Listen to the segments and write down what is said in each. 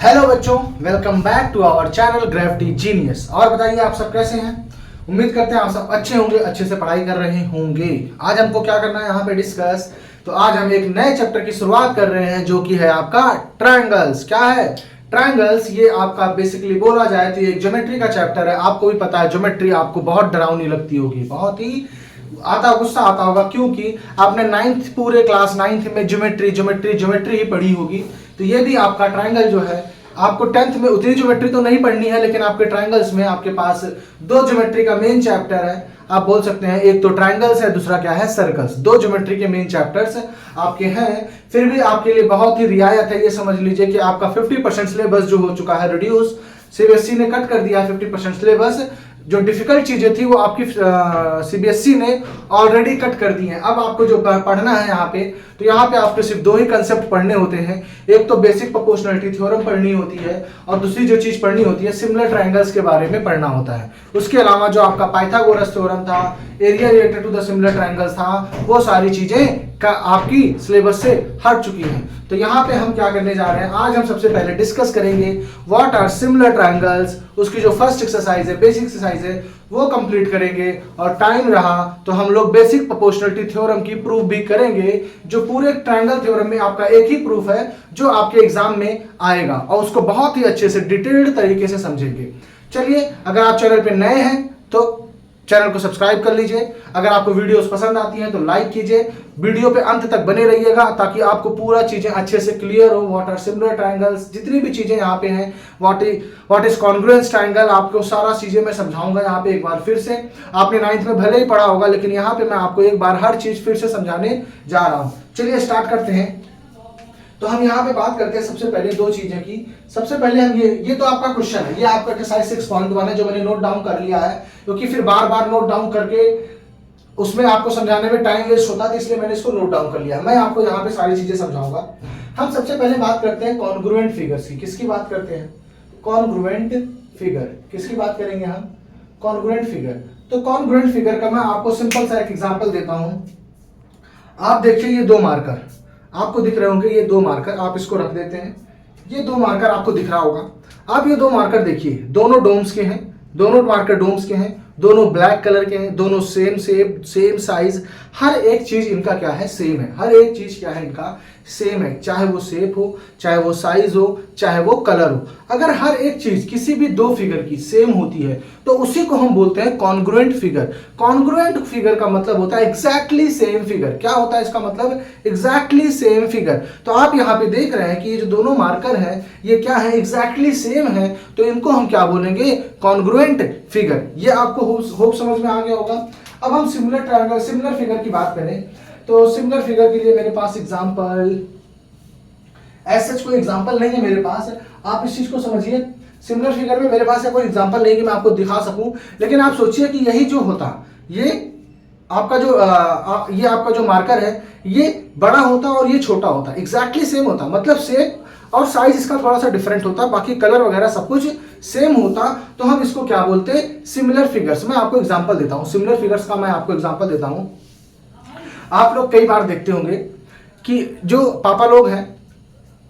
Hello बच्चों, welcome back to our channel gravity genius. और बताइए आप सब कैसे हैं। उम्मीद करते हैं आप सब अच्छे होंगे, अच्छे से पढ़ाई कर रहे होंगे। आज हमको क्या करना है यहाँ पे डिस्कस। तो आज हम एक नए चैप्टर की शुरुआत कर रहे हैं जो कि है आपका ट्रायंगल्स। क्या है ट्रायंगल्स? ये आपका बेसिकली बोला जाए तो ये एक ज्योमेट्री का चैप्टर है। आपको भी पता है ज्योमेट्री आपको बहुत डरावनी लगती होगी, बहुत ही गुस्सा आता होगा, क्योंकि आपने पूरे क्लास 9th में ज्योमेट्री ही पढ़ी होगी। तो ये भी आपका ट्रायंगल जो है, आपको 10th में उतनी ज्योमेट्री तो नहीं पढ़नी है, लेकिन आपके ट्रायंगल्स में आपके पास दो ज्योमेट्री का मेन चैप्टर है। आप बोल सकते हैं एक तो ट्रायंगल्स है, दूसरा क्या है सर्कल्स। दो ज्योमेट्री के मेन चैप्टर्स आपके हैं। फिर भी आपके लिए बहुत ही रियायत है, ये समझ लीजिए कि आपका 50% सिलेबस जो हो चुका है रिड्यूस। सीबीएसई ने कट कर दिया 50% सिलेबस। जो डिफिकल्ट चीजें थी वो आपकी सीबीएसई ने ऑलरेडी कट कर दी हैं। अब आपको जो पढ़ना है यहाँ पे, तो यहाँ पे आपको सिर्फ दो ही कंसेप्ट पढ़ने होते हैं। एक तो बेसिक प्रोपोर्शनलिटी थ्योरम पढ़नी होती है, और दूसरी जो चीज पढ़नी होती है सिमिलर ट्रायंगल्स के बारे में पढ़ना होता है। उसके अलावा जो आपका पाइथागोरस थ्योरम था, area related to the similar triangles था, वो सारी चीजें का आपकी सिलेबस से हट चुकी हैं। तो यहाँ पे हम क्या करने जा रहे हैं, आज हम सबसे पहले डिस्कस करेंगे व्हाट आर सिमिलर ट्रायंगल्स। उसकी जो फर्स्ट एक्सरसाइज है, बेसिक एक्सरसाइज है, वो कंप्लीट करेंगे। और टाइम रहा तो हम लोग बेसिक प्रोपोर्शनलिटी थ्योरम की प्रूफ भी करेंगे, जो पूरे ट्रायंगल थ्योरम में आपका एक ही प्रूफ है जो आपके एग्जाम में आएगा, और उसको बहुत ही अच्छे से डिटेल्ड तरीके से समझेंगे। चलिए, अगर आप चैनल पे नए हैं तो चैनल को सब्सक्राइब कर लीजिए। अगर आपको वीडियोस पसंद आती हैं तो लाइक कीजिए। वीडियो पे अंत तक बने रहिएगा ताकि आपको पूरा चीजें अच्छे से क्लियर हो। व्हाट आर सिमिलर ट्रायंगल्स, जितनी भी चीजें यहाँ पे हैं, व्हाट इज कॉन्ग्रुएंस ट्रायंगल, आपको सारा चीजें मैं समझाऊंगा यहाँ पे एक बार फिर से। आपने 9th में भले ही पढ़ा होगा, लेकिन यहाँ पे मैं आपको एक बार हर चीज फिर से समझाने जा रहा हूँ। चलिए स्टार्ट करते हैं। तो हम यहाँ पे बात करते हैं सबसे पहले दो चीजें की। सबसे पहले हम ये तो आपका क्वेश्चन है, ये आपका एक्सरसाइज 6.1 है जो मैंने नोट डाउन कर लिया है, क्योंकि फिर बार बार नोट डाउन करके उसमें आपको समझाने में टाइम वेस्ट होता है, इसलिए मैंने इसको नोट डाउन कर लिया। मैं आपको यहाँ पे सारी चीजें समझाऊंगा। हम सबसे पहले बात करते हैं कॉन्ग्रुएंट फिगर्स की। किसकी बात करते हैं? Congruent figure. किसकी बात करेंगे हम? Congruent figure. तो कॉन्ग्रुएंट फिगर का मैं आपको सिंपल सा एक एग्जांपल देता हूं। आप देखिए, ये दो मार्कर आपको दिख रहे होंगे, ये दो मार्कर, आप इसको रख देते हैं। ये दो मार्कर आपको दिख रहा होगा। आप ये दो मार्कर देखिए, दोनों डोम्स के हैं, दोनों मार्कर डोम्स के हैं, दोनों ब्लैक कलर के हैं, दोनों सेम शेप, सेम साइज, हर एक चीज इनका क्या है? सेम है। हर एक चीज क्या है? इनका सेम है। चाहे वो शेप हो, चाहे वो साइज हो, चाहे वो कलर हो। अगर हर एक चीज किसी भी दो फिगर की सेम होती है तो उसी को हम बोलते हैं कॉन्ग्रुएंट फिगर। कॉन्ग्रुएंट फिगर का मतलब होता है एग्जैक्टली सेम फिगर। क्या होता है इसका मतलब? Exactly same figure. तो आप यहाँ पे देख रहे हैं कि ये जो दोनों मार्कर हैं, ये क्या है? एग्जैक्टली सेम है। तो इनको हम क्या बोलेंगे? Congruent figure. ये आपको होप समझ में आ गया होगा। अब हम सिमिलर ट्रायंगल, सिमिलर फिगर की बात करें तो सिमिलर फिगर के लिए मेरे पास एग्जांपल, ऐसा कोई एग्जांपल नहीं है मेरे पास। आप इस चीज को समझिए, सिमिलर फिगर में मेरे पास कोई एग्जांपल नहीं कि मैं आपको दिखा सकूं। लेकिन आप सोचिए कि यही जो होता, ये आपका जो मार्कर है, ये बड़ा होता और ये छोटा होता, एग्जैक्टली सेम होता, मतलब शेप और साइज इसका थोड़ा सा डिफरेंट होता, बाकी कलर वगैरह सब कुछ सेम होता। तो हम इसको क्या बोलते हैं? Similar figures. मैं आपको एग्जांपल देता हूं, सिमिलर फिगर्स का मैं आपको एग्जांपल देता हूं। आप लोग कई बार देखते होंगे कि जो पापा लोग हैं,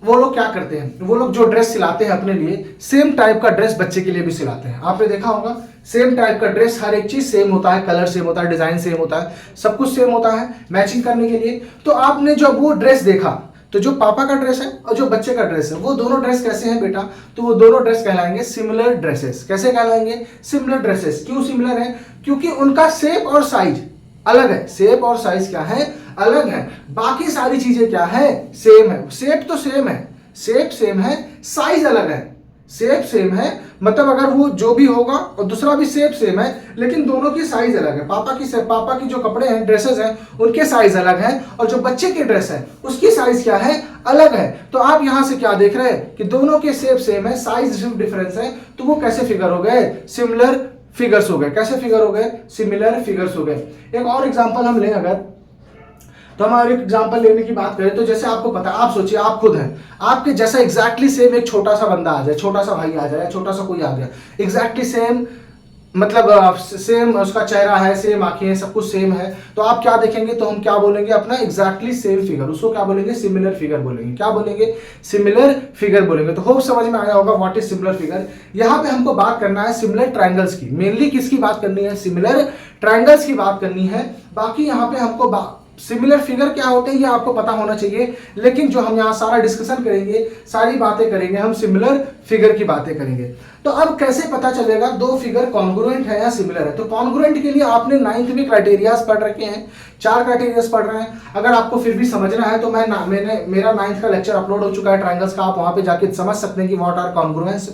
वो लोग क्या करते हैं, वो लोग जो ड्रेस सिलाते हैं अपने लिए, सेम टाइप का ड्रेस बच्चे के लिए भी सिलाते हैं। आपने देखा होगा, सेम टाइप का ड्रेस, हर एक चीज सेम होता है, कलर सेम होता है, डिजाइन सेम होता है, सब कुछ सेम होता है मैचिंग करने के लिए। तो आपने जब वो ड्रेस देखा, तो जो पापा का ड्रेस है और जो बच्चे का ड्रेस है, वो दोनों ड्रेस कैसे हैं बेटा? तो वो दोनों ड्रेस कहलाएंगे सिमिलर ड्रेसेस। कैसे कहलाएंगे? Similar dresses. क्यों सिमिलर है? क्योंकि उनका शेप और साइज अलग है। शेप और साइज क्या है? अलग है। बाकी सारी चीजें क्या है? सेम है। शेप तो सेम है, शेप सेम है, साइज अलग है। शेप सेम है, मतलब अगर वो जो भी होगा और दूसरा भी शेप सेम है, लेकिन दोनों की साइज अलग है। पापा की जो कपड़े हैं, ड्रेसेस हैं, उनके साइज अलग है, और जो बच्चे की ड्रेस है उसकी साइज क्या है? अलग है। तो आप यहां से क्या देख रहे हैं कि दोनों के शेप सेम है, साइज डिफरेंस है। तो वो कैसे फिगर हो गए? सिमिलर फिगर्स हो गए। कैसे फिगर हो गए? सिमिलर फिगर्स हो गए। एक और एग्जांपल हम लें अगर, तो हम एक एग्जांपल लेने की बात करें तो जैसे आपको पता है, आप सोचिए आप खुद हैं, आपके जैसा एग्जैक्टली सेम एक छोटा सा बंदा आ जाए, छोटा सा भाई आ जाए, छोटा सा कोई आ गया, एग्जैक्टली सेम मतलब सेम उसका चेहरा है, सेम आंखें हैं, सब कुछ सेम है, तो आप क्या देखेंगे, तो हम क्या बोलेंगे, अपना एग्जैक्टली सेम फिगर, उसको क्या बोलेंगे, सिमिलर फिगर बोलेंगे। क्या बोलेंगे, सिमिलर फिगर बोलेंगे। तो होप समझ में आया होगा व्हाट इज सिमिलर फिगर। यहाँ पे हमको बात करना है सिमिलर ट्रायंगल्स की, मेनली किसकी बात करनी है, सिमिलर ट्रायंगल्स की बात करनी है। बाकी यहाँ पे हमको सिमिलर फिगर क्या होते हैं ये आपको पता होना चाहिए, लेकिन जो हम यहाँ सारा डिस्कशन करेंगे, सारी बातें करेंगे, हम सिमिलर फिगर की बातें करेंगे। तो अब कैसे पता चलेगा दो फिगर कॉन्ग्रुएंट है या सिमिलर है। तो कॉन्ग्रुएंट के लिए आपने 9th में क्राइटेरियाज पढ़ रखे हैं, 4 क्राइटेरियाज पढ़ रहे हैं। अगर आपको फिर भी समझना है तो मेरा 9th का लेक्चर अपलोड हो चुका है ट्रायंगल्स का, आप वहां पे जाके समझ सकते हैं कि व्हाट आर कॉन्ग्रुएंस।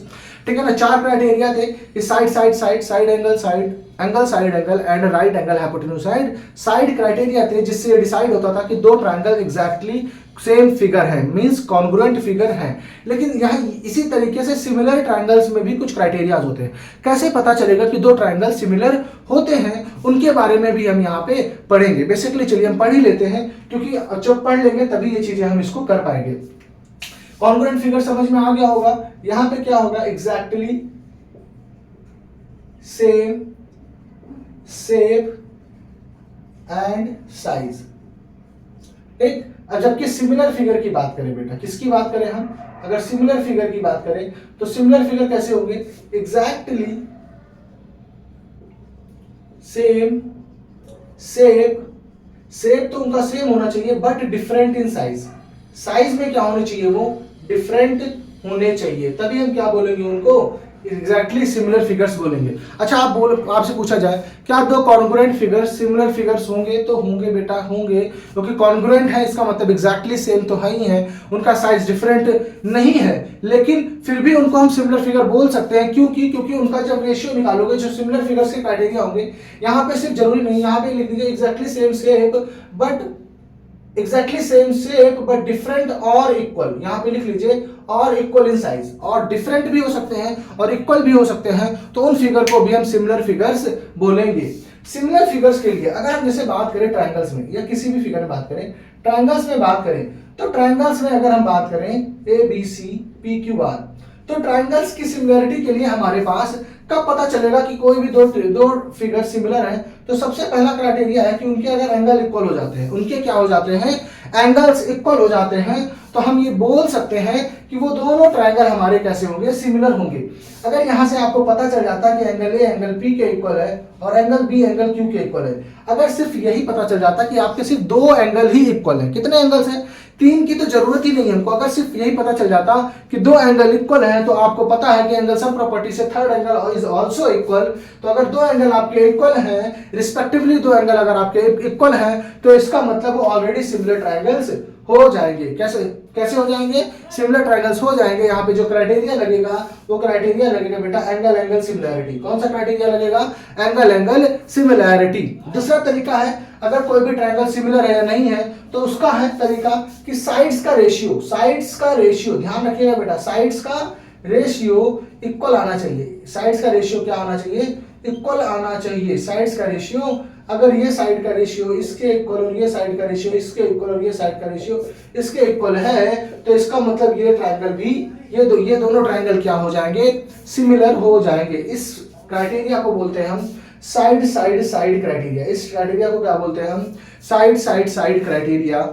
ठीक है ना। 4 क्राइटेरिया थे कि side side side, side angle side, angle side angle and right angle hypotenuse side. Side criteria थे जिससे ये डिसाइड होता था कि दो ट्रायंगल एग्जैक्टली सेम फिगर है, मींस कॉन्ग्रुएंट फिगर है। लेकिन यहाँ इसी तरीके से सिमिलर ट्रायंगल्स में भी कुछ क्राइटेरियाज होते हैं। कैसे पता चलेगा कि दो ट्रायंगल सिमिलर होते हैं, उनके बारे में भी हम यहाँ पे पढ़ेंगे। बेसिकली चलिए हम पढ़ ही लेते हैं, क्योंकि जब पढ़ लेंगे तभी ये चीजें हम इसको कर पाएंगे। कॉन्ग्रुएंट फिगर समझ में आ गया होगा। यहां पे क्या होगा, exactly same shape and size. ठीक। जबकि सिमिलर फिगर की बात करें बेटा, किसकी बात करें हम, अगर सिमिलर फिगर की बात करें तो सिमिलर फिगर कैसे होंगे, एग्जैक्टली सेम शेप, शेप तो उनका सेम होना चाहिए but different in size. Size में क्या होने चाहिए, वो डिफरेंट होने चाहिए, तभी हम क्या बोलेंगे उनको, एग्जैक्टली सिमिलर फिगर्स बोलेंगे। अच्छा आपसे पूछा जाए क्या दो कॉन्ग्रुएंट फिगर्स सिमिलर फिगर्स होंगे, तो होंगे बेटा, होंगे, क्योंकि कॉन्ग्रुएंट है इसका मतलब एग्जैक्टली सेम तो है ही है, उनका साइज डिफरेंट नहीं है, लेकिन फिर भी उनको हम सिमिलर फिगर बोल सकते हैं। क्योंकि उनका जब रेशियो निकालोगे, जो सिमिलर फिगर्स के क्राइटेरिया होंगे, यहाँ पे सिर्फ जरूरी नहीं, यहाँ पे लिख दीजिए exactly same shape but exactly same shape but different और इक्वल, यहां पे लिख लीजिए, और इक्वल इन साइज, और डिफरेंट भी हो सकते हैं और इक्वल भी हो सकते हैं, तो उन फिगर को भी हम सिमिलर फिगर्स बोलेंगे। सिमिलर फिगर्स के लिए अगर हम जैसे बात करें ट्रायंगल्स में, या किसी भी फिगर में बात करें, ट्रायंगल्स में बात करें, तो ट्रायंगल्स में अगर हम बात करें A B C P Q R, तो ट्रायंगल्स की सिमिलरिटी के लिए हमारे पास कब पता चलेगा कि कोई भी दो फिगर सिमिलर हैं, तो सबसे पहला क्राइटेरिया है कि उनके अगर एंगल इक्वल हो जाते हैं, उनके क्या हो जाते हैं, एंगल्स इक्वल हो जाते हैं, तो हम ये बोल सकते हैं कि वो दोनों ट्रायंगल हमारे कैसे होंगे, सिमिलर होंगे। अगर यहां से आपको पता चल जाता है कि एंगल ए एंगल पी के इक्वल है और एंगल बी एंगल क्यू के इक्वल है, अगर सिर्फ यही पता चल जाता कि आपके सिर्फ दो एंगल ही इक्वल हैं, कितने एंगल्स हैं, 3 की तो जरूरत ही नहीं है हमको, अगर सिर्फ यही पता चल जाता कि दो एंगल इक्वल हैं, तो आपको पता है कि एंगल सम प्रॉपर्टी से third angle is also equal. तो अगर दो एंगल आपके इक्वल हैं, रिस्पेक्टिवली दो एंगल अगर आपके इक्वल हैं, तो इसका मतलब वो ऑलरेडी सिमिलर ट्रायंगल्स हो जाएंगे। कैसे हो जाएंगे, सिमिलर ट्रायंगल्स हो जाएंगे। यहाँ पे जो क्राइटेरिया लगेगा वो क्राइटेरिया लगेगा बेटा एंगल एंगल सिमिलैरिटी। कौन सा क्राइटेरिया लगेगा, एंगल एंगल सिमिलैरिटी। दूसरा तरीका है, अगर कोई भी ट्रायंगल सिमिलर है या नहीं है, तो उसका है तरीका कि साइड्स का रेशियो, ध्यान रखिएगा बेटा, साइड्स का रेशियो इक्वल आना चाहिए। साइड्स का रेशियो क्या आना चाहिए, इक्वल आना चाहिए। साइड्स का रेशियो, अगर ये साइड का रेशियो इसके इक्वल और ये साइड का रेशियो इसके इक्वल और ये साइड का रेशियो इसके इक्वल है, तो इसका मतलब ये ट्रायंगल भी, ये दोनों ट्रायंगल क्या हो जाएंगे, सिमिलर हो जाएंगे। इस क्राइटेरिया को बोलते हैं हम साइड साइड साइड क्राइटेरिया। इस क्राइटेरिया को क्या बोलते हैं हम, साइड साइड साइड क्राइटेरिया।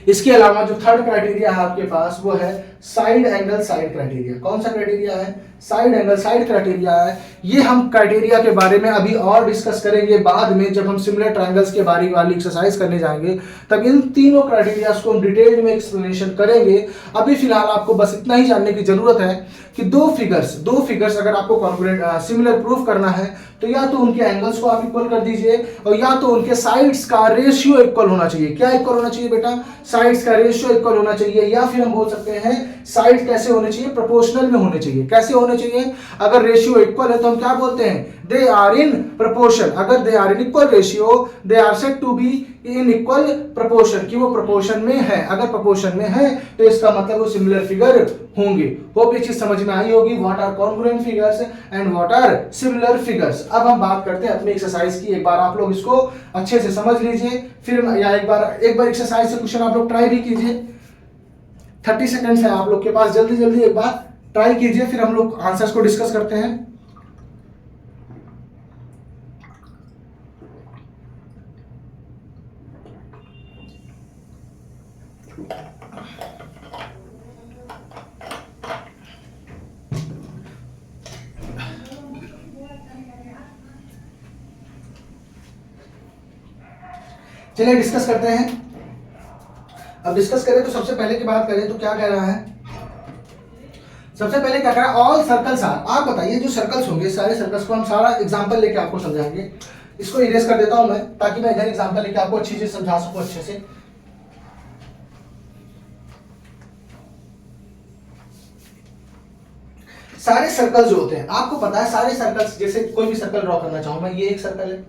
इसके अलावा जो थर्ड क्राइटेरिया है आपके पास, वो है साइड एंगल साइड क्राइटेरिया। कौन सा क्राइटेरिया है, साइड एंगल साइड क्राइटेरिया है। ये हम क्राइटेरिया के बारे में अभी और डिस्कस करेंगे बाद में, जब हम सिमिलर ट्रायंगल्स के बारे वाली एक्सरसाइज करने जाएंगे, तब इन तीनों क्राइटेरिया को हम डिटेल में एक्सप्लेनेशन करेंगे। अभी फिलहाल आपको बस इतना ही जानने की जरूरत है कि दो फिगर्स अगर आपको कॉन्ग्रुएंट सिमिलर प्रूफ करना है, तो या तो उनके एंगल्स को आप इक्वल कर दीजिए, और या तो उनके साइड्स का रेशियो इक्वल होना चाहिए। क्या इक्वल होना चाहिए बेटा, साइड्स का रेशियो इक्वल होना चाहिए, या फिर हम बोल सकते हैं साइड कैसे होने चाहिए, प्रोपोर्शनल में होने चाहिए। कैसे होने चाहिए, अगर रेशियो इक्वल है तो हम क्या बोलते हैं, दे आर इन प्रोपोर्शन। अगर they are in equal ratio, they are said to be in equal proportion, कि वो प्रोपोर्शन में है। अगर प्रोपोर्शन में है तो इसका मतलब वो सिमिलर फिगर होंगे। होप ये चीज समझ में आई होगी, what are congruent figures and what are similar figures. अब हम बात करते हैं अपनी एक्सरसाइज की। एक बार आप लोग इसको अच्छे से समझ लीजिए, फिर या एक बार एक्सरसाइज से क्वेश्चन आप लोग ट्राई भी कीजिए। 30 सेकंड्स है आप लोग के पास, जल्दी जल्दी एक बार ट्राई कीजिए, फिर हम लोग आंसर्स को डिस्कस करते हैं। चलिए डिस्कस करते हैं। अब डिस्कस करें तो सबसे पहले की बात करें तो क्या कह रहा है, सबसे पहले क्या कह रहा है, ऑल सर्कल्स आर। आप बताइए जो सर्कल्स होंगे, सारे सर्कल्स को हम सारा एग्जांपल लेके आपको समझाएंगे। इसको इरेज कर देता हूं मैं, ताकि मैं इधर एग्जांपल लेके आपको अच्छी चीज समझा सकूं अच्छे से। सारे सर्कल जो होते हैं, आपको पता है सारे सर्कल्स, जैसे कोई भी सर्कल ड्रॉ करना चाहूं मैं, ये एक सर्कल है,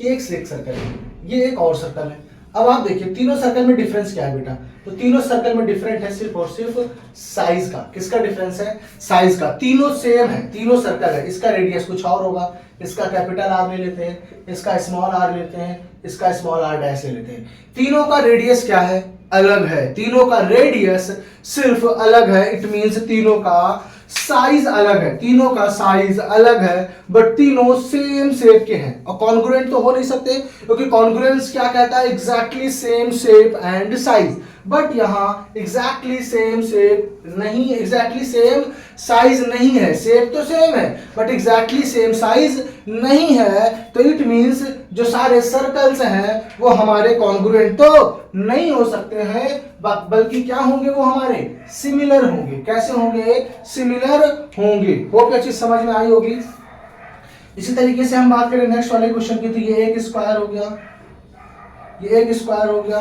ये एक सर्कल है, ये एक और सर्कल है। अब आप देखिए तीनों सर्कल में डिफरेंस क्या है बेटा, तो तीनों सर्कल में डिफरेंट है सिर्फ और सिर्फ साइज का। किसका डिफरेंस है? साइज का। तीनों सेम है, तीनों सर्कल है, इसका रेडियस कुछ और होगा, इसका कैपिटल आर ले लेते हैं, इसका स्मॉल आर लेते हैं, इसका स्मॉल आर डैश ले लेते हैं। तीनों का रेडियस क्या है? अलग है। तीनों का रेडियस सिर्फ अलग है, इट मींस तीनों का साइज अलग है, तीनों का साइज अलग है, बट तीनों सेम शेप के हैं। और कॉन्ग्रुएंट तो हो नहीं सकते, क्योंकि कॉन्ग्रुएंस क्या कहता है? Exactly same shape and size. But यहां एग्जैक्टली सेम शेप नहीं, एग्जैक्टली सेम साइज नहीं है। शेप तो सेम है बट एग्जैक्टली सेम साइज नहीं है, तो इट मींस जो सारे सर्कल्स हैं वो हमारे कॉन्ग्रुएंट तो नहीं हो सकते हैं, बल्कि क्या होंगे? वो हमारे सिमिलर होंगे। कैसे होंगे? सिमिलर होंगे। होप अच्छी समझ में आई होगी। इसी तरीके से हम बात करें नेक्स्ट वाले क्वेश्चन की, तो ये एक स्क्वायर हो गया, ये एक स्क्वायर हो गया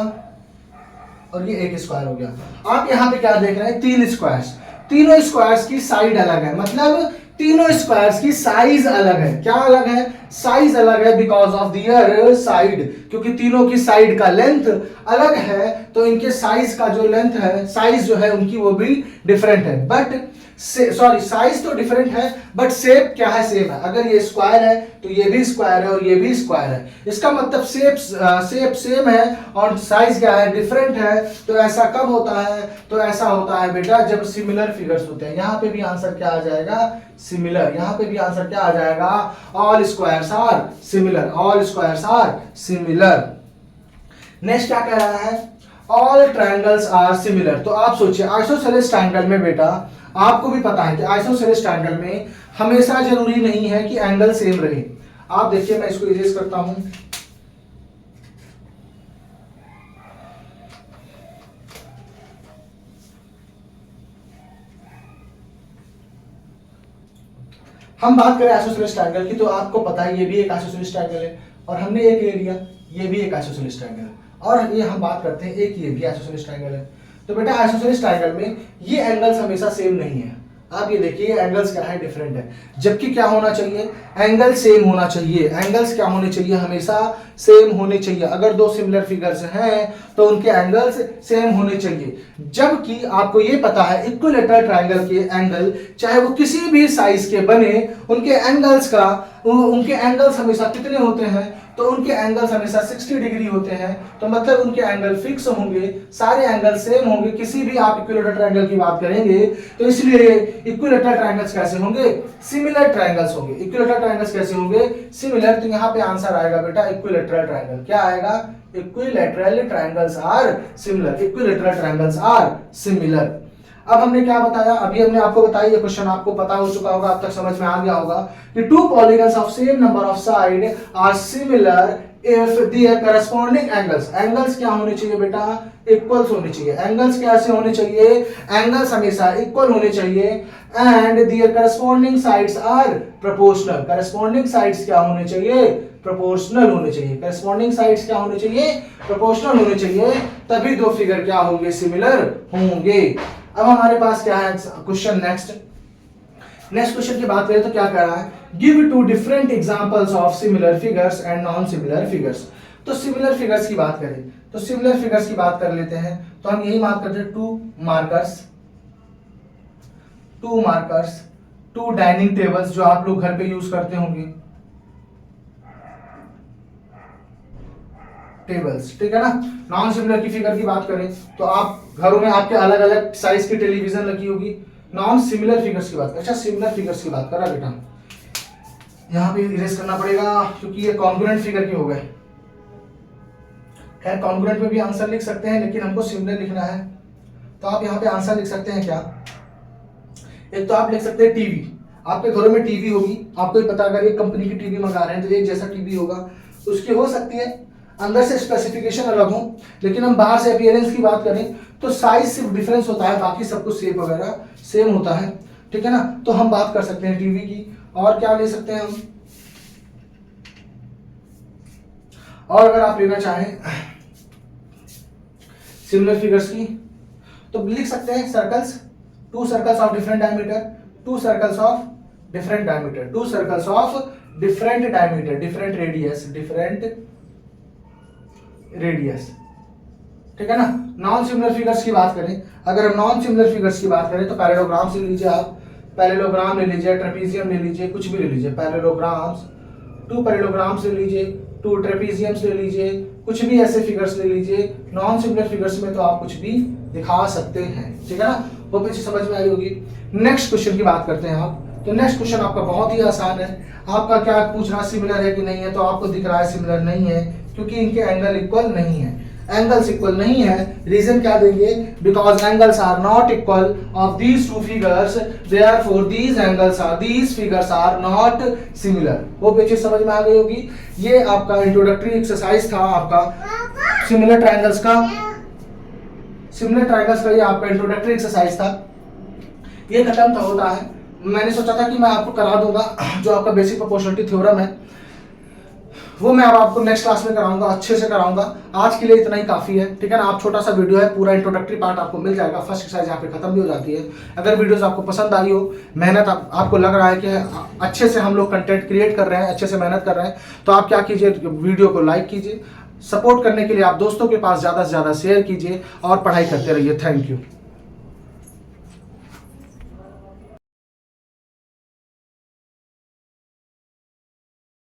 और ये एक स्क्वायर हो गया। आप यहां पे क्या देख रहे हैं? तीन स्क्वायर्स। तीनों स्क्वायर्स की साइड अलग है, मतलब तीनों स्क्वायर्स की साइज अलग है। क्या अलग है? साइज अलग है, बिकॉज ऑफ दियर साइड। क्योंकि तीनों की साइड का लेंथ अलग है, तो इनके साइज का जो लेंथ है, साइज जो है उनकी वो भी डिफरेंट है। बट सॉरी, साइज तो डिफरेंट है बट शेप क्या है? सेम है। अगर ये स्क्वायर है तो ये भी स्क्वायर है और ये भी स्क्वायर है। इसका मतलब शेप सेम है और साइज क्या है? डिफरेंट है। तो ऐसा कब होता है? तो ऐसा होता है बेटा जब सिमिलर फिगर्स होते हैं। यहां पे भी आंसर क्या आ जाएगा? सिमिलर। यहां पे भी आंसर क्या आ जाएगा? All squares are similar, all squares are similar. Next क्या कह रहा है? All triangles are similar. तो आप सोचिए आइसोसेलेस ट्रायंगल में बेटा, आपको भी पता है कि आइसोसेलेस ट्रायंगल में हमेशा जरूरी नहीं है कि एंगल सेम रहे। आप देखिए मैं इसको इरेज करता हूं। हम बात करें आइसोसेलेस ट्रायंगल की, तो आपको पता है ये भी एक आइसोसेलेस ट्रायंगल है और हमने एक ले लिया, ये भी एक आइसोसेलेस ट्रायंगल है, और ये हम बात करते हैं एक ये भी आइसोसेलेस ट्रायंगल है। तो बेटा आइसोसेलेस ट्रायंगल में ये एंगल्स हमेशा सेम नहीं है। आप ये देखिए एंगल्स क्या है? डिफरेंट है। जबकि क्या होना चाहिए? एंगल सेम होना चाहिए। एंगल्स क्या होने चाहिए? हमेशा सेम होने चाहिए। अगर दो सिमिलर फिगर्स हैं तो उनके एंगल्स सेम होने चाहिए। जबकि आपको ये पता है इक्विलैटरल ट्रायंगल के एंगल चाहे वो किसी भी साइज के बने, उनके एंगल्स हमेशा कितने होते हैं? तो उनके एंगल्स हमेशा 60 डिग्री होते हैं। तो मतलब उनके एंगल फिक्स होंगे, सारे एंगल सेम होंगे। किसी भी आप इक्विलैटरल ट्रायंगल की बात करेंगे तो इसलिए इक्विलैटरल ट्रायंगल्स कैसे होंगे? सिमिलर ट्रायंगल्स होंगे। इक्विलैटरल ट्रायंगल्स कैसे होंगे? सिमिलर। तो यहाँ पे आंसर आएगा बेटा इक्विलैटरल ट्रायंगल। क्या आएगा? Equilateral triangles are similar. Equilateral triangles are similar. अब हमने क्या बताया? अभी हमने आपको बताया, ये क्वेश्चन आपको पता हो चुका होगा, अब तक समझ में आ गया होगा कि two polygons of same number of side are similar if their corresponding angles. Angles क्या होने चाहिए बेटा? इक्वल्स होने चाहिए। एंगल्स कैसे होने चाहिए? एंगल्स हमेशा इक्वल होने चाहिए and their corresponding sides are proportional. Corresponding sides क्या होने चाहिए? प्रोपोर्शनल होने चाहिए। करस्पॉन्डिंग साइड्स क्या होने चाहिए? प्रोपोर्शनल होने चाहिए, तभी दो फिगर क्या होंगे? सिमिलर होंगे। अब हमारे पास क्या है क्वेश्चन? नेक्स्ट क्वेश्चन की बात करें तो क्या कह रहा है? Give two different examples of similar figures and non similar figures. तो सिमिलर फिगर्स की बात करें तो सिमिलर फिगर्स की बात कर लेते हैं। तो हम यही बात करते हैं two markers, two dining tables जो आप लोग घर पे यूज करते होंगे, टेबल्स, ठीक है ना। नॉन सिमिलर की फिगर की बात करें तो आप घरों में आपके अलग अलग साइज की टेलीविजन लगी होगी। नॉन सिमिलर फिगर्स की बात, अच्छा सिमिलर फिगर्स की बात करा बेटा, यहां पे इरेज करना पड़ेगा क्योंकि ये कॉन्ग्रुएंट फिगर के हो गए। खैर कॉन्ग्रुएंट में भी आंसर लिख सकते हैं लेकिन हमको सिमिलर लिखना है, तो आप यहाँ पे आंसर लिख सकते हैं क्या? एक तो आप लिख सकते हैं टीवी। आपके घरों में टीवी होगी, आपको ही पता, अगर एक कंपनी की टीवी मंगा रहे हैं तो एक जैसा टीवी होगा, उसकी हो सकती है अंदर से स्पेसिफिकेशन अलग हो, लेकिन हम बाहर से अपीयरेंस की बात करें तो साइज सिर्फ डिफरेंस होता है, बाकी सब कुछ शेप वगैरह सेम होता है, ठीक है ना। तो हम बात कर सकते हैं टीवी की, और क्या ले सकते हैं हम, और अगर आप लेना चाहें सिमिलर फिगर्स की तो लिख सकते हैं circles, 2 circles of different diameter, 2 circles of different diameter, 2 circles of different diameter, different radius, different radius, ठीक है ना। नॉन सिमिलर फिगर्स की बात करें, अगर हम नॉन सिमिलर फिगर्स की बात करें तो पैरेललोग्राम से लीजिए, आप पैरेललोग्राम ले लीजिए, ट्रेपीजियम ले लीजिए, कुछ भी ले लीजिए, पैरेललोग्राम्स, 2 पैरेललोग्राम्स ले लीजिए, 2 ट्रेपीजियम्स ले लीजिए, कुछ भी ऐसे फिगर्स ले लीजिए। नॉन सिमिलर फिगर्स में तो आप कुछ भी दिखा सकते हैं, ठीक है ना। वो पीछे समझ में आई होगी। नेक्स्ट क्वेश्चन की बात करते हैं आप, तो नेक्स्ट क्वेश्चन आपका बहुत ही आसान है। आपका क्या पूछ रहा, सिमिलर है कि नहीं है, तो आपको दिख रहा है सिमिलर नहीं है, क्योंकि इनके एंगल इक्वल नहीं है। एंगल्स इक्वल नहीं है, रीजन क्या देंगे, because angles are not equal of these 2 figures, therefore these figures are not similar. वो पीछे समझ में आ गई होगी। ये आपका इंट्रोडक्टरी एक्सरसाइज था, आपका सिमिलर ट्रायंगल्स का ये आपका इंट्रोडक्टरी एक्सरसाइज था। ये खत्म होता है। मैंने सोचा था कि मैं आपको करा दूंगा जो आपका बेसिक प्रोपोर्शनलिटी थ्योरम है, वो मैं अब आपको नेक्स्ट क्लास में कराऊंगा, अच्छे से कराऊंगा। आज के लिए इतना ही काफी है, ठीक है ना। आप छोटा सा वीडियो है, पूरा इंट्रोडक्टरी पार्ट आपको मिल जाएगा, फर्स्ट एक्सरसाइज यहाँ पे खत्म भी हो जाती है। अगर वीडियोस आपको पसंद आई हो, मेहनत आपको लग रहा है कि अच्छे से हम लोग कंटेंट क्रिएट कर रहे हैं, अच्छे से मेहनत कर रहे हैं, तो आप क्या कीजिए, वीडियो को लाइक कीजिए। सपोर्ट करने के लिए आप दोस्तों के पास ज़्यादा से ज़्यादा शेयर कीजिए और पढ़ाई करते रहिए। Thank you.